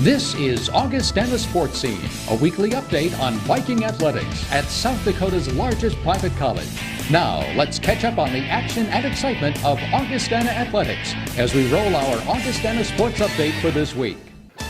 This is Augustana Sportscene, a weekly update on Viking athletics at South Dakota's largest private college. Now, let's catch up on the action and excitement of Augustana Athletics as we roll our Augustana Sports Update for this week.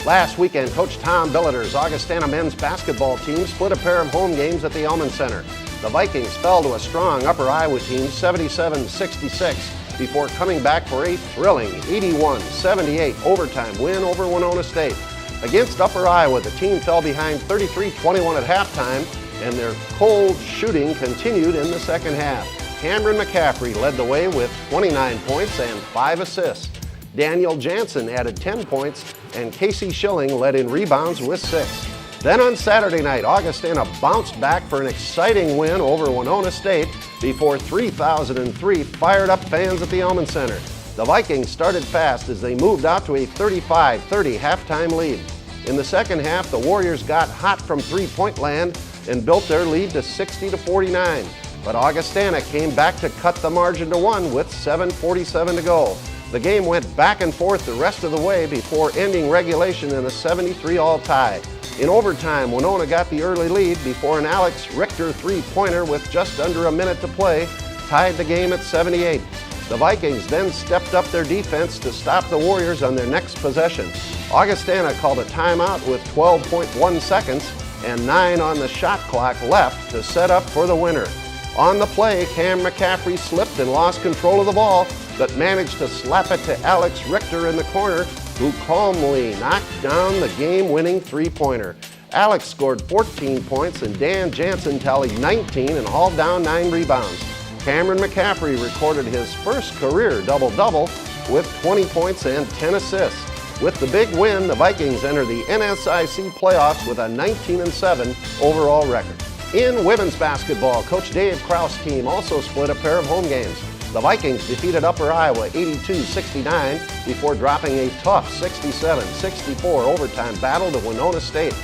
Last weekend, Coach Tom Billeter's Augustana men's basketball team split a pair of home games at the Elman Center. The Vikings fell to a strong Upper Iowa team, 77-66, before coming back for a thrilling 81-78 overtime win over Winona State. Against Upper Iowa, the team fell behind 33-21 at halftime, and their cold shooting continued in the second half. Cameron McCaffrey led the way with 29 points and 5 assists. Daniel Jansen added 10 points, and Casey Schilling led in rebounds with 6. Then on Saturday night, Augustana bounced back for an exciting win over Winona State before 3,003 fired-up fans at the Elman Center. The Vikings started fast as they moved out to a 35-30 halftime lead. In the second half, the Warriors got hot from three-point land and built their lead to 60-49. But Augustana came back to cut the margin to 1 with 7:47 to go. The game went back and forth the rest of the way before ending regulation in a 73-all tie. In overtime, Winona got the early lead before an Alex Richter three-pointer with just under a minute to play tied the game at 78. The Vikings then stepped up their defense to stop the Warriors on their next possession. Augustana called a timeout with 12.1 seconds and 9 on the shot clock left to set up for the winner. On the play, Cam McCaffrey slipped and lost control of the ball, but managed to slap it to Alex Richter in the corner, who calmly knocked down the game-winning three-pointer. Alex scored 14 points and Dan Jansen tallied 19 and hauled down 9 rebounds. Cameron McCaffrey recorded his first career double-double with 20 points and 10 assists. With the big win, the Vikings enter the NSIC playoffs with a 19-7 overall record. In women's basketball, Coach Dave Kraus' team also split a pair of home games. The Vikings defeated Upper Iowa 82-69 before dropping a tough 67-64 overtime battle to Winona State.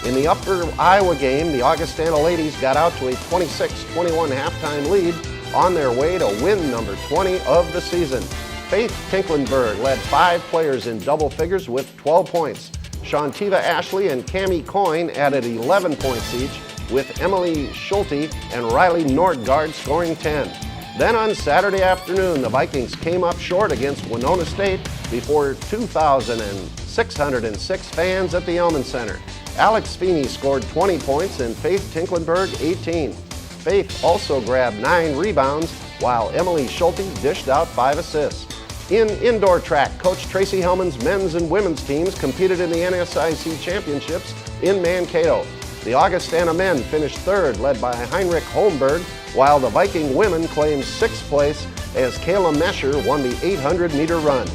In the Upper Iowa game, the Augustana ladies got out to a 26-21 halftime lead on their way to win number 20 of the season. Faith Tinklenberg led 5 players in double figures with 12 points. Shantiva Ashley and Cami Coyne added 11 points each, with Emily Schulte and Riley Nordgaard scoring 10. Then on Saturday afternoon, the Vikings came up short against Winona State before 2,606 fans at the Elman Center. Alex Feeney scored 20 points and Faith Tinklenberg 18. Faith also grabbed 9 rebounds, while Emily Schulte dished out 5 assists. In indoor track, Coach Tracy Hellman's men's and women's teams competed in the NSIC championships in Mankato. The Augustana men finished third, led by Heinrich Holmberg, while the Viking women claimed 6th place as Kayla Mesher won the 800-meter run.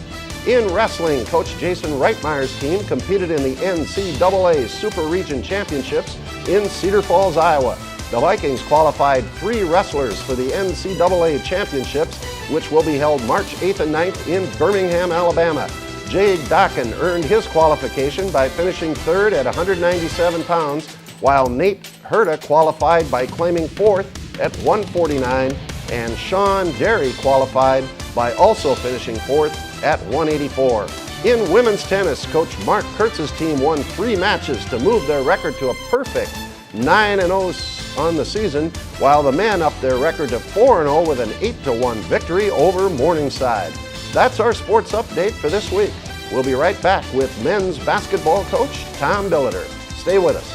In wrestling, Coach Jason Reitmeyer's team competed in the NCAA Super Region Championships in Cedar Falls, Iowa. The Vikings qualified 3 wrestlers for the NCAA Championships, which will be held March 8th and 9th in Birmingham, Alabama. Jade Dokken earned his qualification by finishing third at 197 pounds, while Nate Herta qualified by claiming 4th at 149, and Sean Derry qualified by also finishing 4th at 184. In women's tennis, Coach Mark Kurtz's team won 3 matches to move their record to a perfect 9-0 on the season, while the men upped their record to 4-0 with an 8-1 victory over Morningside. That's our sports update for this week. We'll be right back with men's basketball coach Tom Billeter. Stay with us.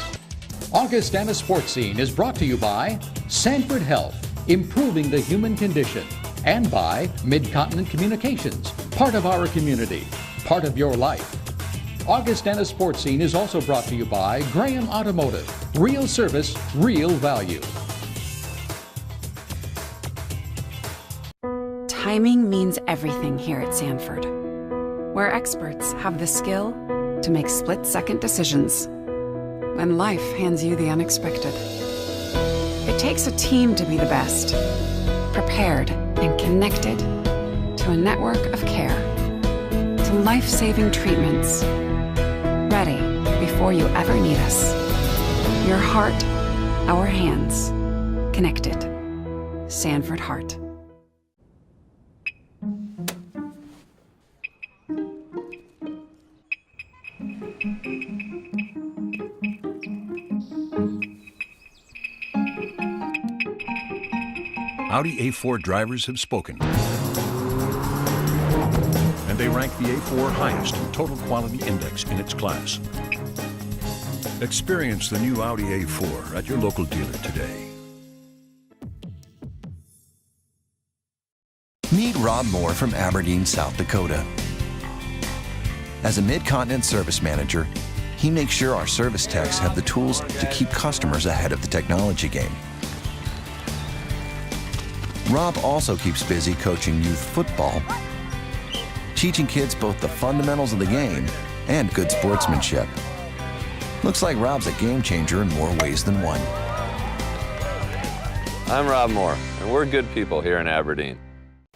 Augustana Sportscene is brought to you by Sanford Health, improving the human condition, and by Mid-Continent Communications, part of our community, part of your life. Augustana Sportscene is also brought to you by Graham Automotive, real service, real value. Timing means everything here at Sanford, where experts have the skill to make split-second decisions when life hands you the unexpected. It takes a team to be the best, prepared and connected to a network of care, to life-saving treatments, ready before you ever need us. Your heart, our hands, connected. Sanford Heart. Audi A4 drivers have spoken. And they rank the A4 highest in Total Quality Index in its class. Experience the new Audi A4 at your local dealer today. Meet Rob Moore from Aberdeen, South Dakota. As a Mid-Continent service manager, he makes sure our service techs have the tools to keep customers ahead of the technology game. Rob also keeps busy coaching youth football, teaching kids both the fundamentals of the game and good sportsmanship. Looks like Rob's a game changer in more ways than one. I'm Rob Moore, and we're good people here in Aberdeen.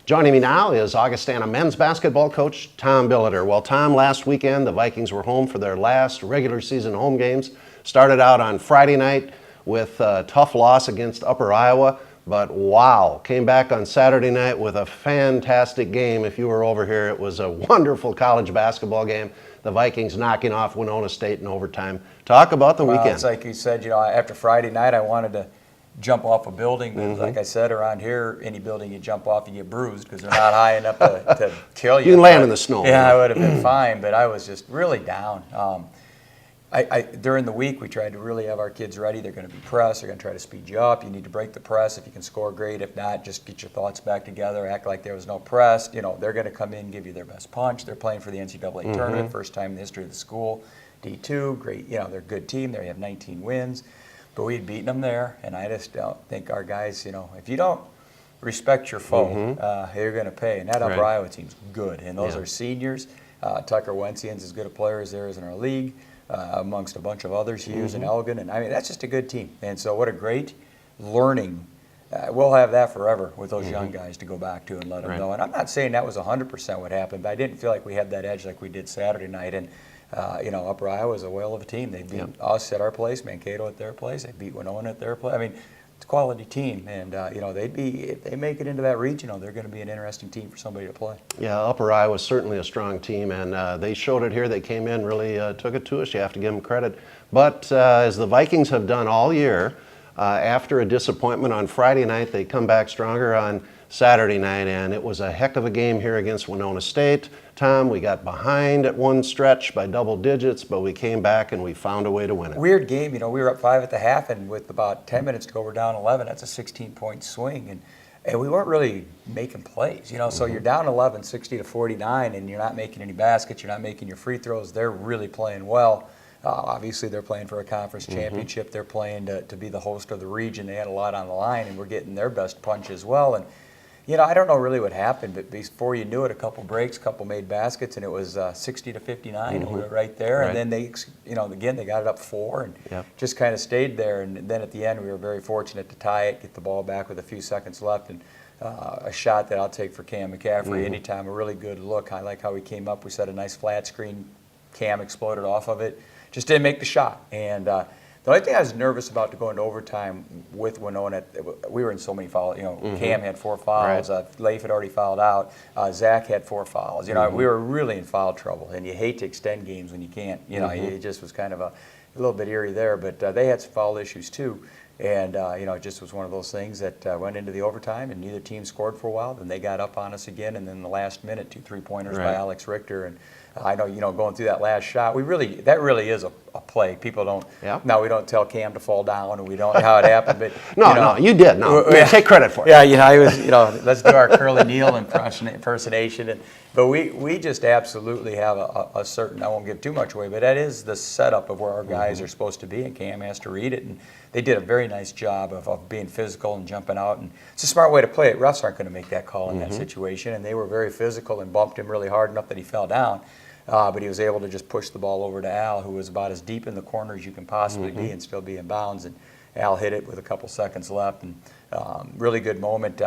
Joining me now is Augustana men's basketball coach Tom Billeter. Well, Tom, last weekend the Vikings were home for their last regular season home games. Started out on Friday night with a tough loss against Upper Iowa, but wow, came back on Saturday night with a fantastic game. If you were over here, it was a wonderful college basketball game. The Vikings knocking off Winona State in overtime. Talk about the weekend. It's like you said, after Friday night I wanted to jump off a building, but like I said, around here, any building you jump off, you get bruised because they're not high enough to kill you. You can land in the snow. Yeah, I would have been fine, but I was just really down. During the week, we tried to really have our kids ready. They're going to be pressed. They're going to try to speed you up. You need to break the press. If you can score, great. If not, just get your thoughts back together. Act like there was no press. They're going to come in, give you their best punch. They're playing for the NCAA tournament, first time in the history of the school. D2, great. They're a good team. They have 19 wins. But we had beaten them there, and I just don't think our guys, if you don't respect your foe, you're going to pay. And that Upper Iowa team's good, and those are seniors. Tucker Wensian's as good a player as there is in our league, amongst a bunch of others, Hughes and Elgin, and that's just a good team. And so what a great learning. We'll have that forever with those young guys to go back to and let them know. And I'm not saying that was 100% what happened, but I didn't feel like we had that edge like we did Saturday night. And Upper Iowa is a whale of a team. They beat us at our place, Mankato at their place. They beat Winona at their place. It's a quality team, and if they make it into that regional, they're going to be an interesting team for somebody to play. Yeah, Upper Iowa is certainly a strong team, and they showed it here. They came in, really took it to us. You have to give them credit. But as the Vikings have done all year, after a disappointment on Friday night, they come back stronger on Saturday night, and it was a heck of a game here against Winona State. Tom, we got behind at one stretch by double digits, but we came back and we found a way to win it. Weird game. We were up 5 at the half, and with about 10 minutes to go, we're down 11. That's a 16-point swing, and we weren't really making plays. So you're down 11, 60-49, and you're not making any baskets. You're not making your free throws. They're really playing well. Obviously, they're playing for a conference championship. They're playing to be the host of the region. They had a lot on the line, and we're getting their best punch as well. And I don't know really what happened, but before you knew it, a couple breaks, a couple made baskets, and it was 60-59, and we were right there. And then they, again, they got it up 4 and just kind of stayed there. And then at the end, we were very fortunate to tie it, get the ball back with a few seconds left, and a shot that I'll take for Cam McCaffrey anytime. A really good look. I like how he came up. We set a nice flat screen. Cam exploded off of it. Just didn't make the shot. And the only thing I was nervous about to go into overtime with Winona, we were in so many fouls. Cam had 4 fouls. Leif had already fouled out. Zach had 4 fouls. We were really in foul trouble, and you hate to extend games when you can't. It just was kind of a little bit eerie there. But they had some foul issues too, and it just was one of those things that went into the overtime, and neither team scored for a while. Then they got up on us again, and then the last minute, 2 3-pointers by Alex Richter. And I know, going through that last shot, that really is a play. People don't. Now we don't tell Cam to fall down, and we don't know how it happened. But no, you did. No, take credit for it. Yeah, I was. Let's do our Curly Neal impersonation. But we just absolutely have a certain. I won't give too much away, but that is the setup of where our guys are supposed to be, and Cam has to read it. And they did a very nice job of being physical and jumping out. And it's a smart way to play it. Refs aren't going to make that call in that situation, and they were very physical and bumped him really hard enough that he fell down. But he was able to just push the ball over to Al, who was about as deep in the corner as you can possibly be and still be in bounds. And Al hit it with a couple seconds left, and really good moment.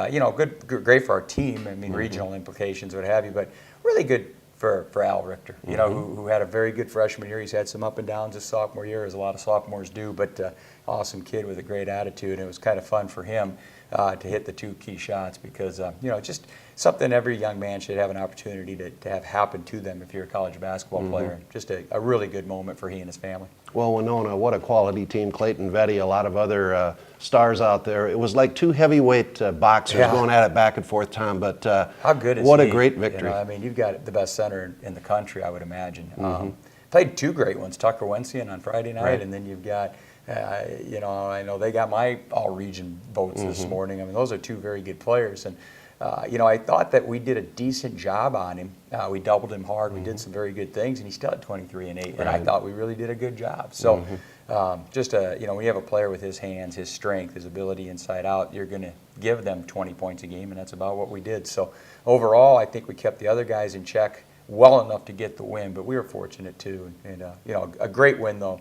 Great for our team. Regional implications, what have you, but really good for Al Richter. Who had a very good freshman year. He's had some up and downs his sophomore year, as a lot of sophomores do. But awesome kid with a great attitude, and it was kind of fun for him to hit the 2 key shots because, just something every young man should have an opportunity to have happen to them if you're a college basketball player. Just a really good moment for he and his family. Well, Winona, what a quality team. Clayton Vetty, a lot of other stars out there. It was like 2 heavyweight boxers going at it back and forth, Tom, but how good is what he? a great victory. I mean, you've got the best center in the country, I would imagine. Played 2 great ones, Tucker Wensian on Friday night, and then you've got I know they got my all-region votes this morning. I mean, those are 2 very good players. And, I thought that we did a decent job on him. We doubled him hard. We did some very good things, and he still had 23 and 8. And I thought we really did a good job. So when you have a player with his hands, his strength, his ability inside out, you're going to give them 20 points a game, and that's about what we did. So overall, I think we kept the other guys in check well enough to get the win, but we were fortunate too. And a great win, though.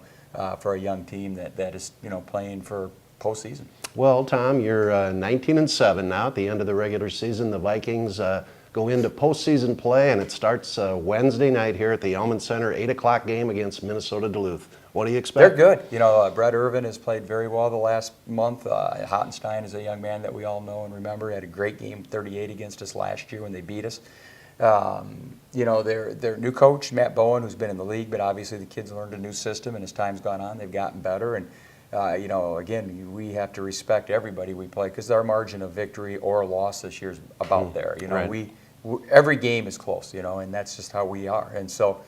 For a young team that is playing for postseason. Well, Tom, you're 19-7 now at the end of the regular season. The Vikings go into postseason play, and it starts Wednesday night here at the Elman Center, 8 o'clock game against Minnesota Duluth. What do you expect? They're good. Brett Irvin has played very well the last month. Hottenstein is a young man that we all know and remember. He had a great game, 38 against us last year when they beat us. Their new coach, Matt Bowen, who's been in the league, but obviously the kids learned a new system, and as time's gone on, they've gotten better. And, again, we have to respect everybody we play because our margin of victory or loss this year is about there. Every game is close, and that's just how we are. And so,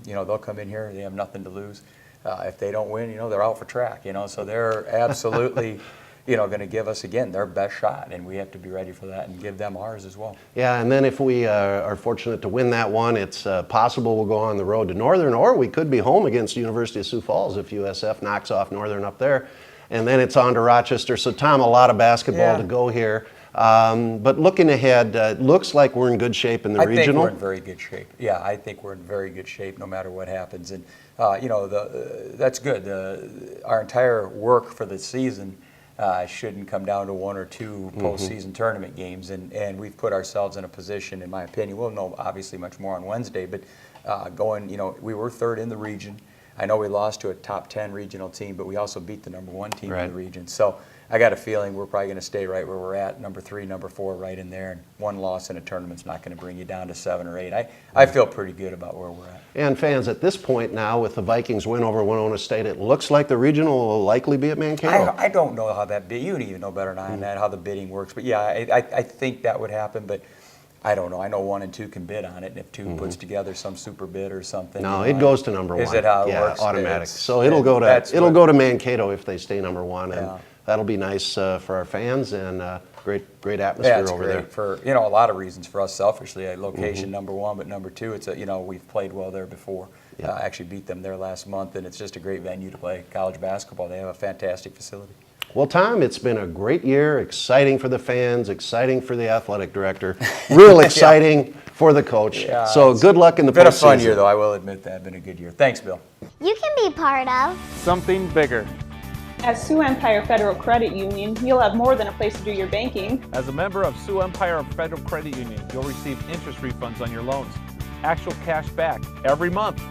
they'll come in here, they have nothing to lose. If they don't win, they're out for track, so they're absolutely going to give us, again, their best shot, and we have to be ready for that and give them ours as well. Yeah, and then if we are fortunate to win that one, it's possible we'll go on the road to Northern, or we could be home against University of Sioux Falls if USF knocks off Northern up there. And then it's on to Rochester. So, Tom, a lot of basketball to go here. But looking ahead, it looks like we're in good shape in the regional. I think we're in very good shape. Yeah, I think we're in very good shape no matter what happens. And, that's good. Our entire work for the season shouldn't come down to 1 or 2 postseason tournament games, and we've put ourselves in a position, in my opinion. We'll know obviously much more on Wednesday, but we were 3rd in the region. I know we lost to a top 10 regional team, but we also beat the number 1 team in the region. So I got a feeling we're probably going to stay right where we're at, number 3, number 4, right in there. And 1 loss in a tournament's not going to bring you down to 7 or 8. I feel pretty good about where we're at. And fans, at this point now, with the Vikings win over Winona State, it looks like the regional will likely be at Mankato. I don't know how that you would even know better than I on that, how the bidding works. But yeah, I think that would happen, but I don't know. I know 1 and 2 can bid on it, and if 2 puts together some super bid or something. No, it goes to number 1. Is it how it works? Yeah, automatic. So it'll go to Mankato if they stay number 1, and that'll be nice for our fans and great atmosphere over there. For a lot of reasons for us selfishly. Location number 1, but number 2, it's we've played well there before. Actually beat them there last month, and it's just a great venue to play college basketball. They have a fantastic facility. Well, Tom, it's been a great year, exciting for the fans, exciting for the athletic director, real exciting for the coach. Yeah, so good luck in the postseason. It's been a fun year, though. I will admit that. It's been a good year. Thanks, Bill. You can be part of something bigger. As Sioux Empire Federal Credit Union, you'll have more than a place to do your banking. As a member of Sioux Empire Federal Credit Union, you'll receive interest refunds on your loans, actual cash back every month.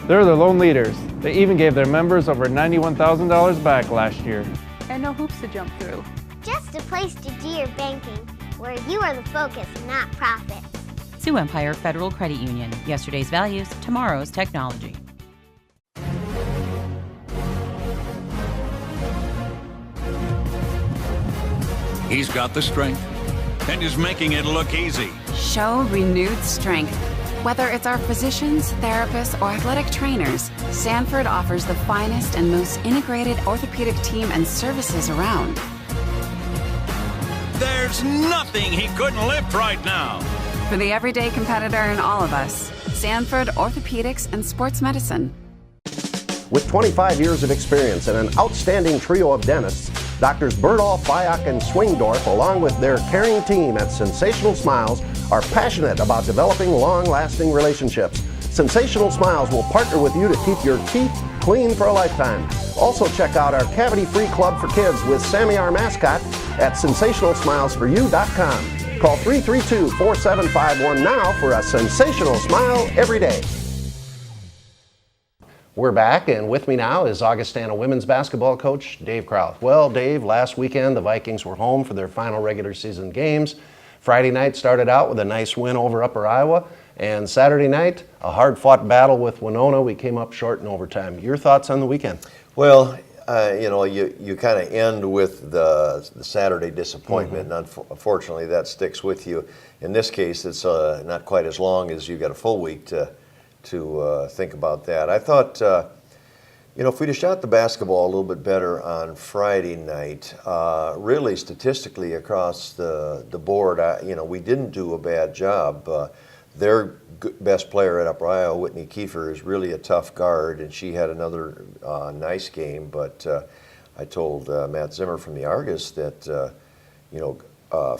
They're the loan leaders. They even gave their members over $91,000 back last year. And no hoops to jump through. Just a place to do your banking, where you are the focus, not profits. Sioux Empire Federal Credit Union. Yesterday's values, tomorrow's technology. He's got the strength and is making it look easy. Show renewed strength. Whether it's our physicians, therapists, or athletic trainers, Sanford offers the finest and most integrated orthopedic team and services around. There's nothing he couldn't lift right now. For the everyday competitor in all of us, Sanford Orthopedics and Sports Medicine. With 25 years of experience and an outstanding trio of dentists, Doctors Berdahl, Fayok, and Swingdorf, along with their caring team at Sensational Smiles, are passionate about developing long-lasting relationships. Sensational Smiles will partner with you to keep your teeth clean for a lifetime. Also check out our cavity-free club for kids with Sammy our mascot at sensationalsmilesforyou.com. Call 332-4751 now for a sensational smile every day. We're back, and with me now is Augustana women's basketball coach Dave Krauth. Well, Dave, last weekend the Vikings were home for their final regular season games. Friday night started out with a nice win over Upper Iowa, and Saturday night, a hard-fought battle with Winona. We came up short in overtime. Your thoughts on the weekend? Well, you kind of end with the Saturday disappointment, and unfortunately that sticks with you. In this case, it's not quite as long as you got a full week to think about that. I thought, if we'd have shot the basketball a little bit better on Friday night, really statistically across the board, we didn't do a bad job. Their best player at Upper Iowa, Whitney Kiefer, is really a tough guard, and she had another nice game. But I told Matt Zimmer from the Argus that,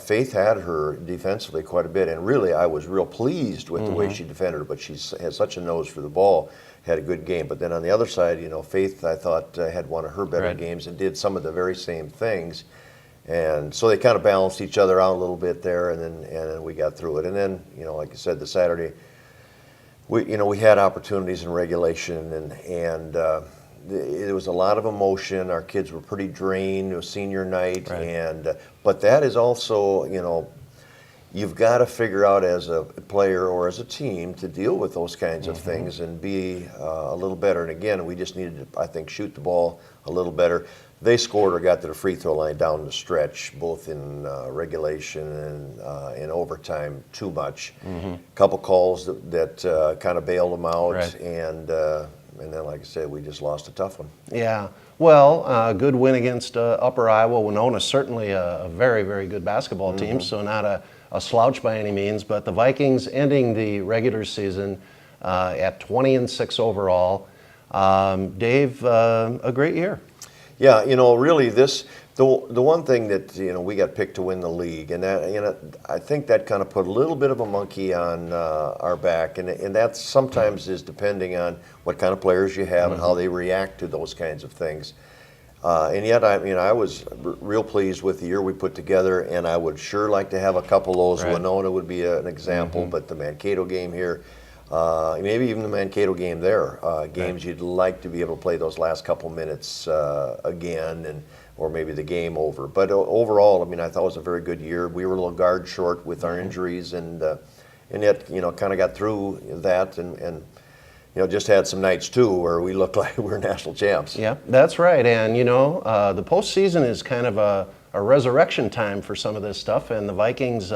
Faith had her defensively quite a bit, and really I was real pleased with the way she defended her, but she has such a nose for the ball, had a good game. But then on the other side, Faith, I thought, had one of her better games and did some of the very same things. And so they kind of balanced each other out a little bit there, and then we got through it. And then, like I said, the Saturday, we had opportunities in regulation, and it was a lot of emotion. Our kids were pretty drained. It was senior night, but that is also, you've got to figure out as a player or as a team to deal with those kinds of things and be a little better. And again, we just needed to, I think, shoot the ball a little better. They scored or got to the free throw line down the stretch, both in regulation and in overtime, too much. A couple calls that kind of bailed them out, and then, like I said, we just lost a tough one. Yeah. Well, good win against Upper Iowa. Winona, certainly a very, very good basketball team, so not a slouch by any means. But the Vikings ending the regular season at 20-6 overall. Dave, a great year. Yeah, really the one thing that we got picked to win the league, and that I think that kind of put a little bit of a monkey on our back, and that sometimes is depending on what kind of players you have and how they react to those kinds of things. And yet, I was real pleased with the year we put together, and I would sure like to have a couple of those. Winona would be an example, but the Mankato game here. Maybe even the Mankato game there, games you'd like to be able to play those last couple minutes again, or maybe the game over. But overall, I thought it was a very good year. We were a little guard short with our injuries, and yet, kind of got through that, and just had some nights too where we looked like we were national champs. Yeah, that's right. And the postseason is kind of a resurrection time for some of this stuff, and the Vikings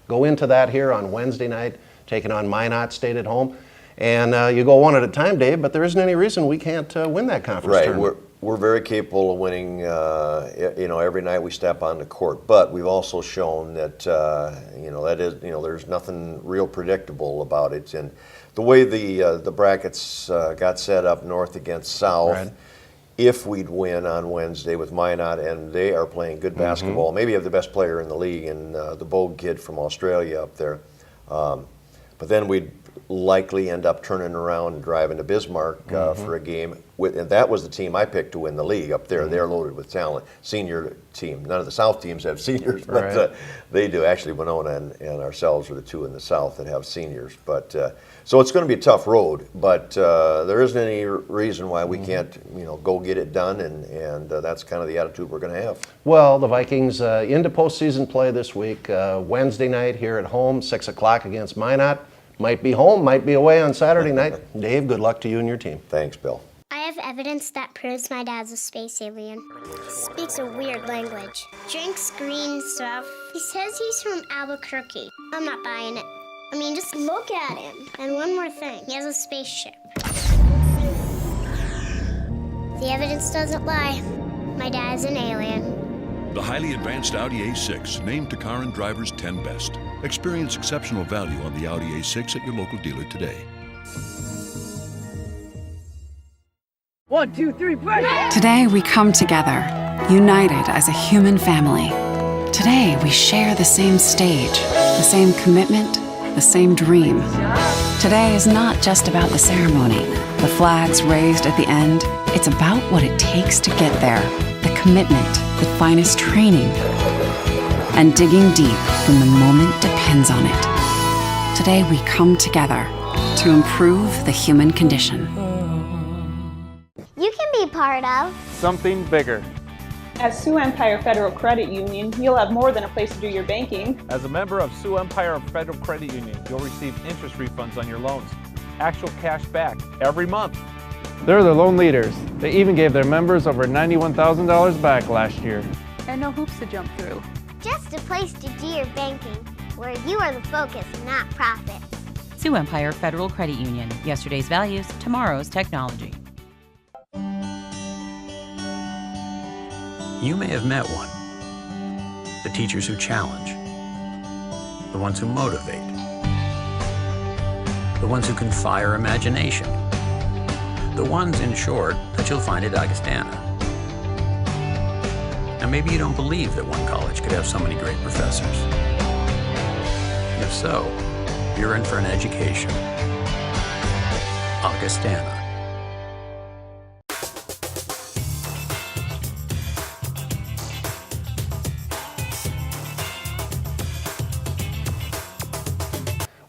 go into that here on Wednesday night, taking on Minot State at home. And you go one at a time, Dave, but there isn't any reason we can't win that conference tournament. We're very capable of winning, every night we step on the court. But we've also shown that, there's nothing real predictable about it. And the way the brackets got set up north against south, if we'd win on Wednesday with Minot, and they are playing good basketball, maybe have the best player in the league, and the Bogue kid from Australia up there. But then we'd likely end up turning around and driving to Bismarck for a game. And that was the team I picked to win the league up there. They're loaded with talent. Senior team. None of the South teams have seniors, but they do. Actually, Winona and ourselves are the two in the South that have seniors. But so it's going to be a tough road, but there isn't any reason why we can't, go get it done, and that's kind of the attitude we're going to have. Well, the Vikings into postseason play this week. Wednesday night here at home, 6 o'clock against Minot. Might be home, might be away on Saturday night. Dave, good luck to you and your team. Thanks, Bill. I have evidence that proves my dad's a space alien. Speaks a weird language. Drinks green stuff. He says he's from Albuquerque. I'm not buying it. Just look at him. And one more thing. He has a spaceship. The evidence doesn't lie. My dad's an alien. The highly advanced Audi A6, named to car and drivers 10 best. Experience exceptional value on the Audi A6 at your local dealer today. 1, 2, 3, break! Today we come together, united as a human family. Today we share the same stage, the same commitment, the same dream. Today is not just about the ceremony, the flags raised at the end. It's about what it takes to get there, the commitment, the finest training, and digging deep when the moment depends on it. Today we come together to improve the human condition. be part of something bigger. At Sioux Empire Federal Credit Union, you'll have more than a place to do your banking. As a member of Sioux Empire Federal Credit Union, you'll receive interest refunds on your loans, actual cash back every month. They're the loan leaders. They even gave their members over $91,000 back last year. And no hoops to jump through. just a place to do your banking, where you are the focus, not profit. Sioux Empire Federal Credit Union. Yesterday's values, tomorrow's technology. You may have met one. The teachers who challenge. The ones who motivate. The ones who can fire imagination. The ones, in short, that you'll find at Augustana. Now, maybe you don't believe that one college could have so many great professors. If so, you're in for an education. Augustana.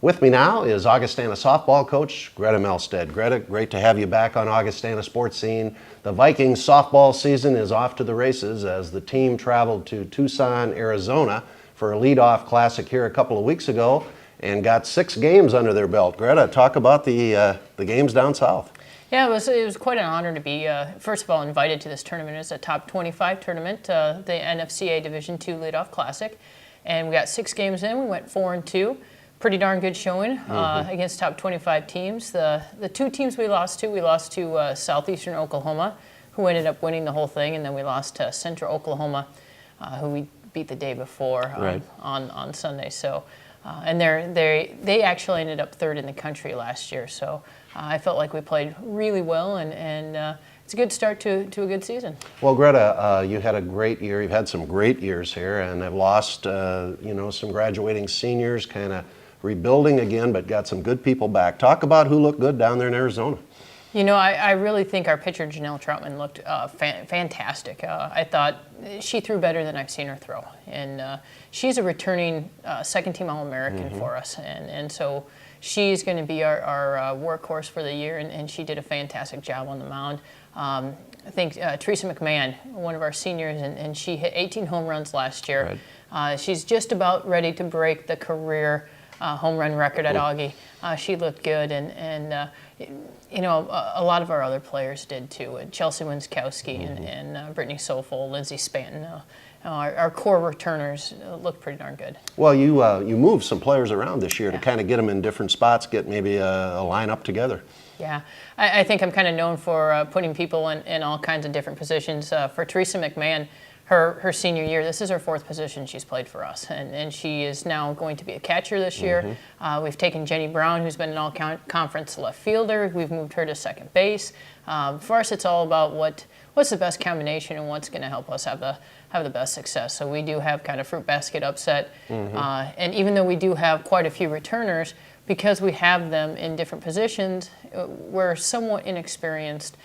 With me now is Augustana softball coach Greta Melstead. Greta, great to have you back on Augustana Sportscene. The Vikings softball season is off to the races as the team traveled to Tucson, Arizona for a leadoff classic here a couple of weeks ago and got 6 games under their belt. Greta, talk about the games down south. Yeah, it was quite an honor to be, first of all, invited to this tournament. It's a top 25 tournament, the NFCA Division II Leadoff Classic. And we got 6 games in. We went 4-2. Pretty darn good showing against top 25 teams. The 2 teams we lost to Southeastern Oklahoma, who ended up winning the whole thing, and then we lost to Central Oklahoma, who we beat the day before on Sunday. So, and they actually ended up 3rd in the country last year. So I felt like we played really well, and it's a good start to a good season. Well, Greta, you had a great year. You've had some great years here, and have lost some graduating seniors, kind of rebuilding again, but got some good people back. Talk about who looked good down there in Arizona. You know, I really think our pitcher, Janelle Troutman, looked fantastic. I thought she threw better than I've seen her throw. And she's a returning second-team All-American for us. And so she's going to be our workhorse for the year, and she did a fantastic job on the mound. I think Teresa McMahon, one of our seniors, and she hit 18 home runs last year. She's just about ready to break the career home run record at Augie. She looked good, and a lot of our other players did too. Chelsea Winskowski and Brittany Sofol, Lindsay Spanton. Our core returners looked pretty darn good. Well, you moved some players around this year to kind of get them in different spots, get maybe a lineup together. Yeah, I think I'm kind of known for putting people in all kinds of different positions. For Teresa McMahon, her senior year, this is her 4th position she's played for us, and she is now going to be a catcher this year. We've taken Jenny Brown, who's been an all-conference left fielder. We've moved her to second base. For us, it's all about what's the best combination and what's going to help us have the best success. So we do have kind of fruit basket upset, and even though we do have quite a few returners, because we have them in different positions, we're somewhat inexperienced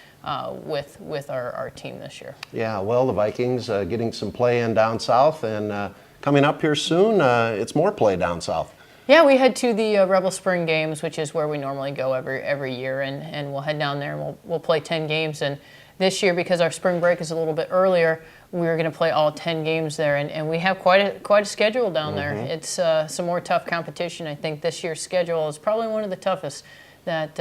with our team this year. Yeah, well, the Vikings getting some play in down south, and coming up here soon, it's more play down south. Yeah, we head to the Rebel Spring Games, which is where we normally go every year, and we'll head down there and we'll play 10 games. And this year, because our spring break is a little bit earlier, we're going to play all 10 games there, and we have quite a schedule down there. It's some more tough competition. I think this year's schedule is probably one of the toughest that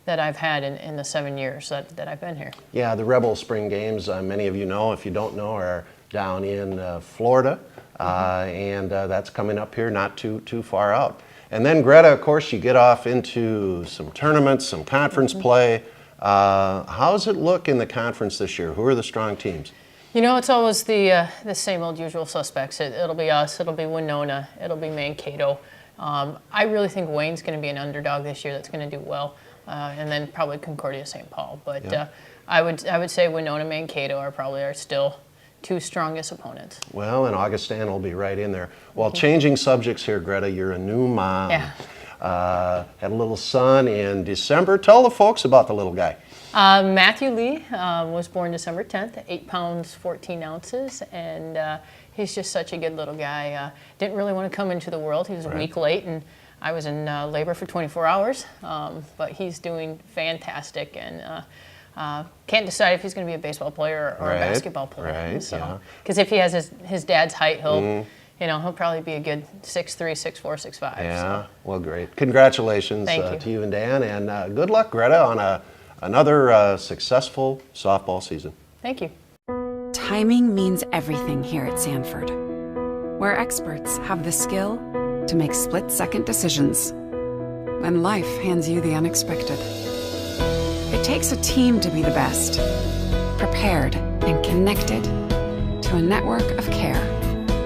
I've had in the 7 years that I've been here. Yeah, the Rebel Spring Games, many of you know, if you don't know, are down in Florida, and that's coming up here not too far out. And then, Greta, of course, you get off into some tournaments, some conference play. How does it look in the conference this year? Who are the strong teams? You know, it's always the same old usual suspects. It'll be us, it'll be Winona, it'll be Mankato. I really think Wayne's going to be an underdog this year that's going to do well. And then probably Concordia St. Paul. But I would say Winona, Mankato are probably our still 2 strongest opponents. Well, and Augustana will be right in there. Well, changing subjects here, Greta, you're a new mom. Yeah. Had a little son in December. Tell the folks about the little guy. Matthew Lee was born December 10th, 8 pounds, 14 ounces, and he's just such a good little guy. Didn't really want to come into the world. He was a week late, and I was in labor for 24 hours, but he's doing fantastic, and Can't decide if he's going to be a baseball player or a basketball player. Right. So, because if he has his dad's height, he'll probably be a good 6'3", 6'4", 6'5". Yeah. So. Well, great. Congratulations to you and Dan, and good luck, Greta, on another successful softball season. Thank you. Timing means everything here at Sanford, where experts have the skill to make split-second decisions when life hands you the unexpected. It takes a team to be the best, prepared and connected to a network of care,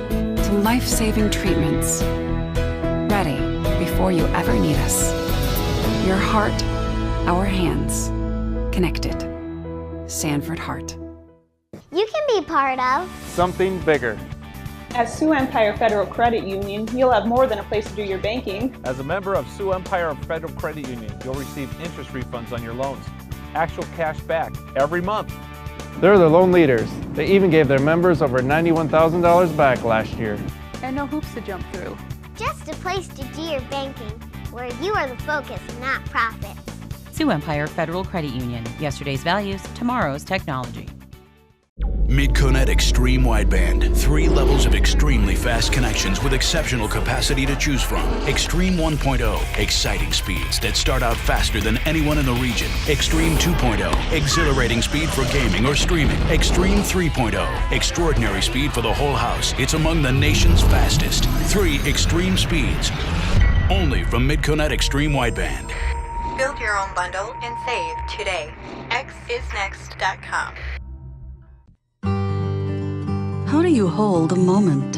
to life-saving treatments, ready before you ever need us. Your heart, our hands, connected. Sanford Heart. You can be part of something bigger. As Sioux Empire Federal Credit Union, you'll have more than a place to do your banking. As a member of Sioux Empire Federal Credit Union, you'll receive interest refunds on your loans, actual cash back every month. They're the loan leaders. They even gave their members over $91,000 back last year. And no hoops to jump through. just a place to do your banking, where you are the focus, not profits. Sioux Empire Federal Credit Union. Yesterday's values, tomorrow's technology. Mid-Connect Extreme Wideband. 3 levels of extremely fast connections with exceptional capacity to choose from. Extreme 1.0. Exciting speeds that start out faster than anyone in the region. Extreme 2.0. Exhilarating speed for gaming or streaming. Extreme 3.0. Extraordinary speed for the whole house. It's among the nation's fastest. 3 extreme speeds. Only from Mid-Connect Extreme Wideband. Build your own bundle and save today. xisnext.com. How do you hold a moment?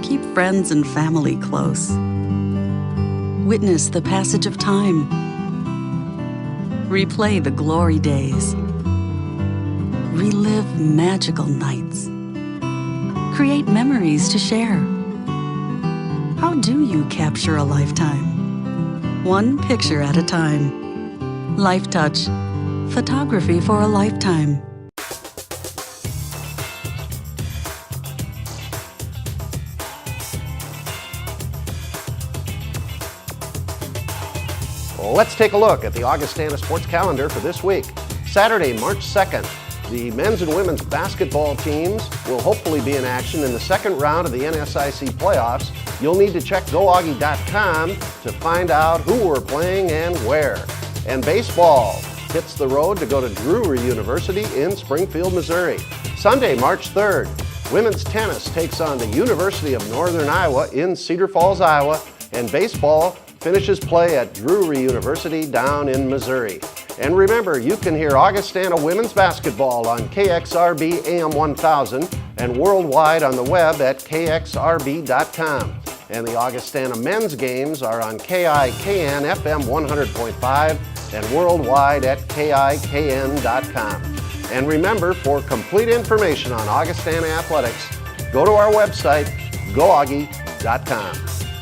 Keep friends and family close. Witness the passage of time. Replay the glory days. Relive magical nights. Create memories to share. How do you capture a lifetime? One picture at a time. Life Touch. Photography for a lifetime. Let's take a look at the Augustana sports calendar for this week. Saturday, March 2nd, the men's and women's basketball teams will hopefully be in action in the second round of the NSIC playoffs. You'll need to check goaugie.com to find out who we're playing and where. And baseball hits the road to go to Drury University in Springfield, Missouri. Sunday, March 3rd, women's tennis takes on the University of Northern Iowa in Cedar Falls, Iowa, and baseball finishes play at Drury University down in Missouri. And remember, you can hear Augustana women's basketball on KXRB AM 1000 and worldwide on the web at kxrb.com. And the Augustana men's games are on KIKN FM 100.5 and worldwide at kikn.com. And remember, for complete information on Augustana Athletics, go to our website, goaugie.com.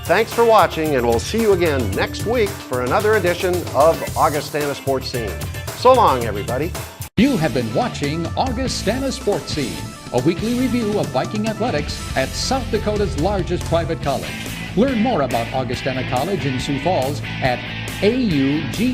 Thanks for watching, and we'll see you again next week for another edition of Augustana Sportscene. So long, everybody. You have been watching Augustana Sportscene, a weekly review of Viking athletics at South Dakota's largest private college. Learn more about Augustana College in Sioux Falls at augie.edu.